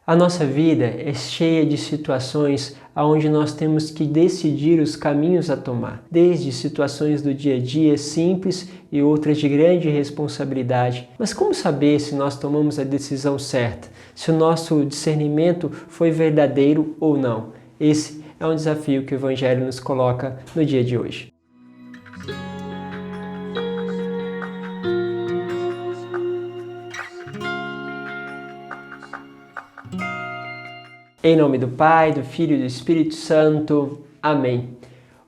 A nossa vida é cheia de situações onde nós temos que decidir os caminhos a tomar, desde situações do dia a dia simples e outras de grande responsabilidade. Mas como saber se nós tomamos a decisão certa? Se o nosso discernimento foi verdadeiro ou não? Esse é um desafio que o Evangelho nos coloca no dia de hoje. Em nome do Pai, do Filho e do Espírito Santo. Amém.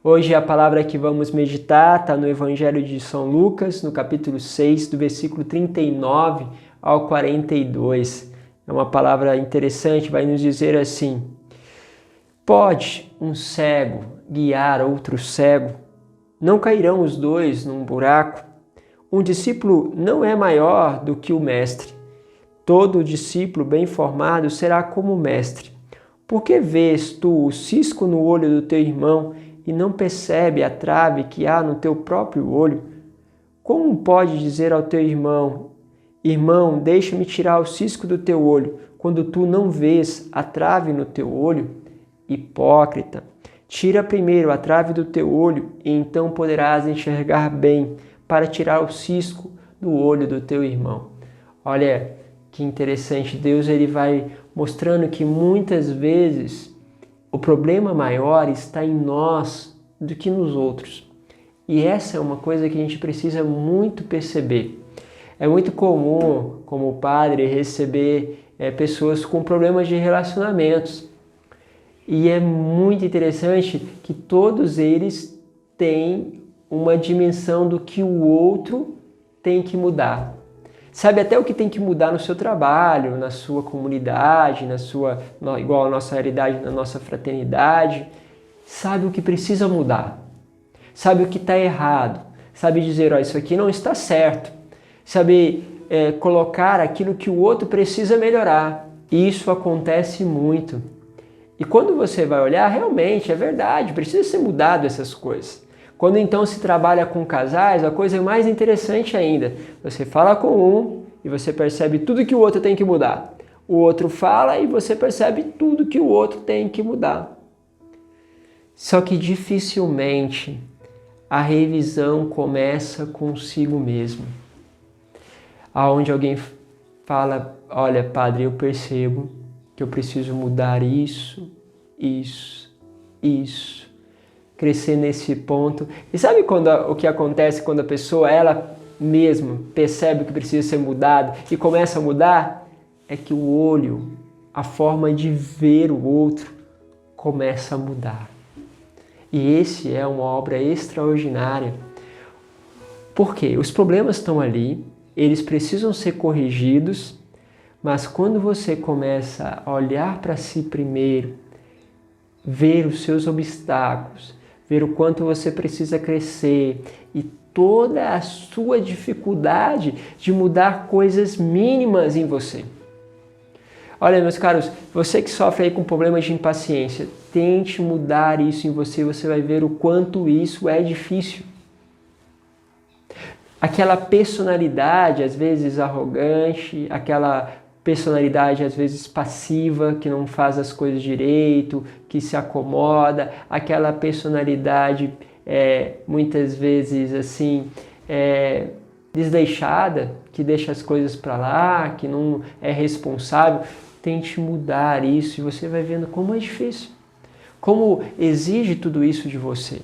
Hoje a palavra que vamos meditar está no Evangelho de São Lucas, no capítulo 6, do versículo 39 ao 42. É uma palavra interessante, vai nos dizer assim: pode um cego guiar outro cego? Não cairão os dois num buraco? Um discípulo não é maior do que o mestre. Todo discípulo bem formado será como o mestre. Por que vês tu o cisco no olho do teu irmão e não percebe a trave que há no teu próprio olho? Como pode dizer ao teu irmão: irmão, deixa-me tirar o cisco do teu olho, quando tu não vês a trave no teu olho? Hipócrita, tira primeiro a trave do teu olho e então poderás enxergar bem para tirar o cisco do olho do teu irmão. Olha que interessante, Deus ele vai mostrando que muitas vezes o problema maior está em nós do que nos outros. E essa é uma coisa que a gente precisa muito perceber. É muito comum, como padre, receber pessoas com problemas de relacionamentos. E é muito interessante que todos eles têm uma dimensão do que o outro tem que mudar. Sabe até o que tem que mudar no seu trabalho, na sua comunidade, igual a nossa realidade, na nossa fraternidade. Sabe o que precisa mudar. Sabe o que está errado. Sabe dizer, ó, isso aqui não está certo. Sabe colocar aquilo que o outro precisa melhorar. Isso acontece muito. E quando você vai olhar, realmente, é verdade, precisa ser mudado essas coisas. Quando então se trabalha com casais, a coisa é mais interessante ainda. Você fala com um e você percebe tudo que o outro tem que mudar. O outro fala e você percebe tudo que o outro tem que mudar. Só que dificilmente a revisão começa consigo mesmo. Aonde alguém fala, olha, padre, eu percebo que eu preciso mudar isso, crescer nesse ponto. E sabe o que acontece quando a pessoa, ela mesma, percebe que precisa ser mudado e começa a mudar? É que o olho, a forma de ver o outro, começa a mudar. E esse é uma obra extraordinária. Por quê? Os problemas estão ali, eles precisam ser corrigidos, mas quando você começa a olhar para si primeiro, ver os seus obstáculos, ver o quanto você precisa crescer e toda a sua dificuldade de mudar coisas mínimas em você. Olha, meus caros, você que sofre aí com problemas de impaciência, tente mudar isso em você, você vai ver o quanto isso é difícil. Aquela personalidade, às vezes arrogante, aquela personalidade às vezes passiva, que não faz as coisas direito, que se acomoda, aquela personalidade muitas vezes assim desleixada, que deixa as coisas para lá, que não é responsável. Tente mudar isso e você vai vendo como é difícil, como exige tudo isso de você.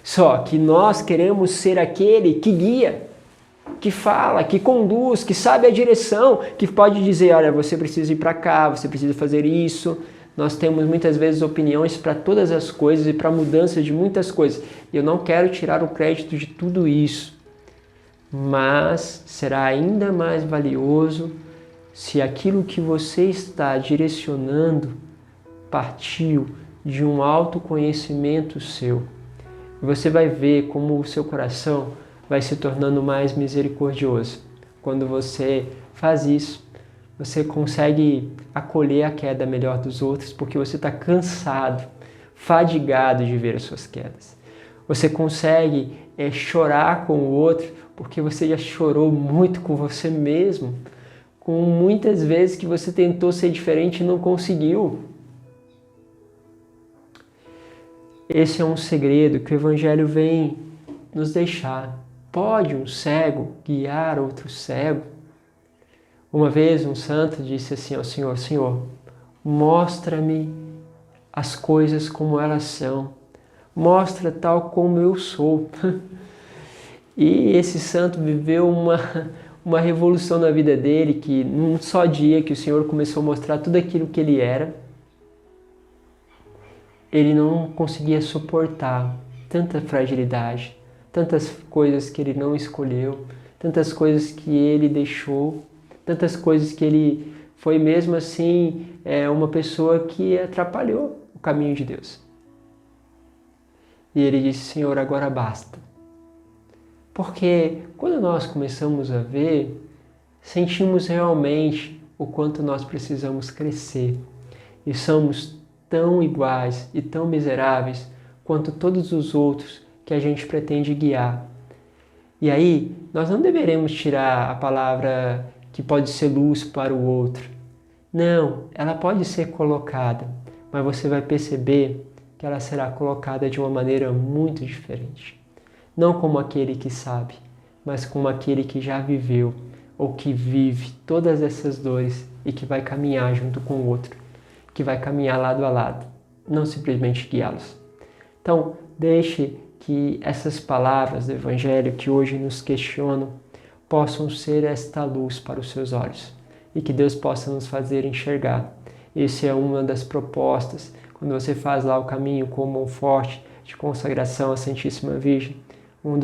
Só que nós queremos ser aquele que guia, que fala, que conduz, que sabe a direção, que pode dizer, olha, você precisa ir para cá, você precisa fazer isso. Nós temos muitas vezes opiniões para todas as coisas e para mudança de muitas coisas. E eu não quero tirar o crédito de tudo isso, mas será ainda mais valioso se aquilo que você está direcionando partiu de um autoconhecimento seu. E você vai ver como o seu coração vai se tornando mais misericordioso. Quando você faz isso, você consegue acolher a queda melhor dos outros, porque você está cansado, fadigado de ver as suas quedas. Você consegue chorar com o outro, porque você já chorou muito com você mesmo, com muitas vezes que você tentou ser diferente e não conseguiu. Esse é um segredo que o Evangelho vem nos deixar. Pode um cego guiar outro cego? Uma vez um santo disse assim ao Senhor: Senhor, mostra-me as coisas como elas são. Mostra tal como eu sou. E esse santo viveu uma revolução na vida dele, que num só dia que o Senhor começou a mostrar tudo aquilo que ele era, ele não conseguia suportar tanta fragilidade, tantas coisas que ele não escolheu, tantas coisas que ele deixou, tantas coisas que ele foi mesmo assim uma pessoa que atrapalhou o caminho de Deus. E ele disse: Senhor, agora basta. Porque quando nós começamos a ver, sentimos realmente o quanto nós precisamos crescer. E somos tão iguais e tão miseráveis quanto todos os outros que a gente pretende guiar. E aí, nós não deveremos tirar a palavra que pode ser luz para o outro. Não, ela pode ser colocada, mas você vai perceber que ela será colocada de uma maneira muito diferente. Não como aquele que sabe, mas como aquele que já viveu ou que vive todas essas dores e que vai caminhar junto com o outro, que vai caminhar lado a lado, não simplesmente guiá-los. Então, deixe que essas palavras do Evangelho que hoje nos questionam possam ser esta luz para os seus olhos e que Deus possa nos fazer enxergar. Essa é uma das propostas, quando você faz lá o caminho com mão forte de consagração à Santíssima Virgem, uma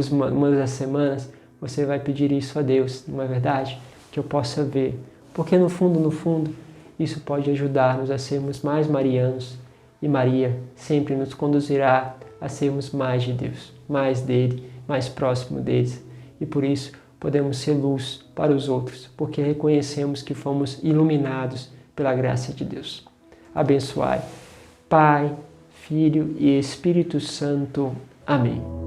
das semanas, você vai pedir isso a Deus, não é verdade? Que eu possa ver. Porque no fundo, isso pode ajudar-nos a sermos mais marianos. E Maria sempre nos conduzirá a sermos mais de Deus, mais dele, mais próximo deles. E por isso podemos ser luz para os outros, porque reconhecemos que fomos iluminados pela graça de Deus. Abençoai. Pai, Filho e Espírito Santo. Amém.